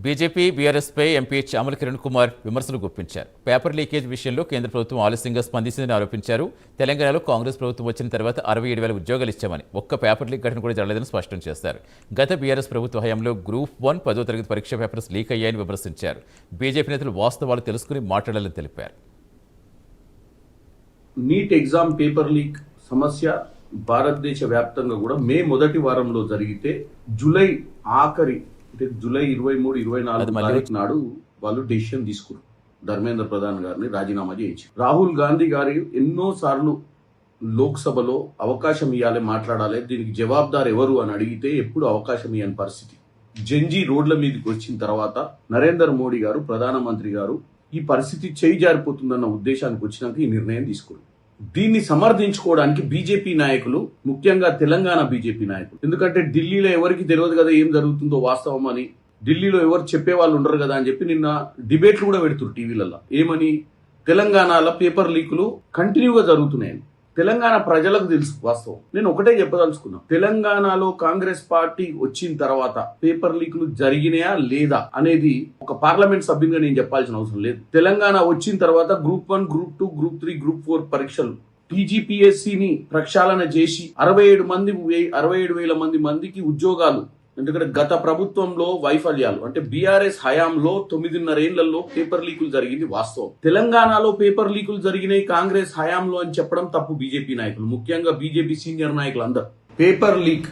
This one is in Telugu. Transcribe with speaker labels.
Speaker 1: బీజేపీ బీఆర్ఎస్పై ఎంపీ చామల కిరణ్ కుమార్ విమర్శలు గుప్పించారు. పేపర్ లీకేజ్ విషయంలో కేంద్ర ప్రభుత్వం ఆలస్యంగా స్పందించిందని ఆరోపించారు. తెలంగాణలో కాంగ్రెస్ ప్రభుత్వం వచ్చిన తర్వాత 67,000 ఉద్యోగాలు ఇచ్చామని, ఒక్క పేపర్ లీక్ ఘటన కూడా జరగలేదని స్పష్టం చేశారు. గత బీఆర్ఎస్ ప్రభుత్వ హయాంలో గ్రూప్ 1 10వ తరగతి పరీక్ష పేపర్స్ లీక్ అయ్యాయని విమర్శించారు. బీజేపీ నేతలు వాస్తవాలు తెలుసుకుని మాట్లాడాలని తెలిపారు.
Speaker 2: నీట్ ఎగ్జామ్ పేపర్ లీక్ సమస్య భారతదేశ వ్యాప్తంగా కూడా మే మొదటి వారంలో జరిగితే జూలై ఆఖరి అంటే జూలై 23-24 తారీఖు నాడు వాళ్ళు డెసిషన్ తీసుకున్నారు. ధర్మేంద్ర ప్రధాన్ గారిని రాజీనామా చేయించి రాహుల్ గాంధీ గారి ఎన్నో సార్లు లోక్సభలో అవకాశం ఇవ్వాలి, మాట్లాడాలి, దీనికి జవాబుదారు ఎవరు అని అడిగితే ఎప్పుడు అవకాశం ఇవ్వని పరిస్థితి. జంజీ రోడ్ల మీదకి వచ్చిన తర్వాత నరేంద్ర మోడీ గారు ప్రధానమంత్రి గారు ఈ పరిస్థితి చేయి జారిపోతుందన్న ఉద్దేశానికి వచ్చినాక ఈ నిర్ణయం తీసుకున్నారు. దీన్ని సమర్థించుకోవడానికి బీజేపీ నాయకులు, ముఖ్యంగా తెలంగాణ బీజేపీ నాయకులు, ఎందుకంటే ఢిల్లీలో ఎవరికి తెలియదు కదా ఏం జరుగుతుందో వాస్తవం అని, ఢిల్లీలో ఎవరు చెప్పే వాళ్ళు ఉండరు కదా అని చెప్పి నిన్న డిబేట్లు కూడా పెడుతున్నారు టీవీలలో. ఏమని? తెలంగాణలో పేపర్ లీకులు కంటిన్యూగా జరుగుతున్నాయని. తెలంగాణ ప్రజలకు తెలుసు వాస్తవం. నేను ఒకటే చెప్పదలుచుకున్నా, తెలంగాణలో కాంగ్రెస్ పార్టీ వచ్చిన తర్వాత పేపర్ లీకులు జరిగినాయా లేదా అనేది ఒక పార్లమెంట్ సభ్యునిగా నేను చెప్పాల్సిన అవసరం లేదు. తెలంగాణ వచ్చిన తర్వాత గ్రూప్ 1, గ్రూప్ 2, గ్రూప్ 3, గ్రూప్ 4 పరీక్షలు టీజీపీఎస్సీని ప్రక్షాళన చేసి 67,000 మందికి ఉద్యోగాలు. ఎందుకంటే గత ప్రభుత్వంలో వైఫల్యాలు, అంటే బీఆర్ఎస్ హయాంలో 9.5 ఏళ్లలో పేపర్ లీకులు జరిగింది వాస్తవం. తెలంగాణలో పేపర్ లీకులు జరిగినాయి కాంగ్రెస్ హయాంలో అని చెప్పడం తప్పు బీజేపీ నాయకులు, ముఖ్యంగా బీజేపీ సీనియర్ నాయకులు అందరు. Paper leak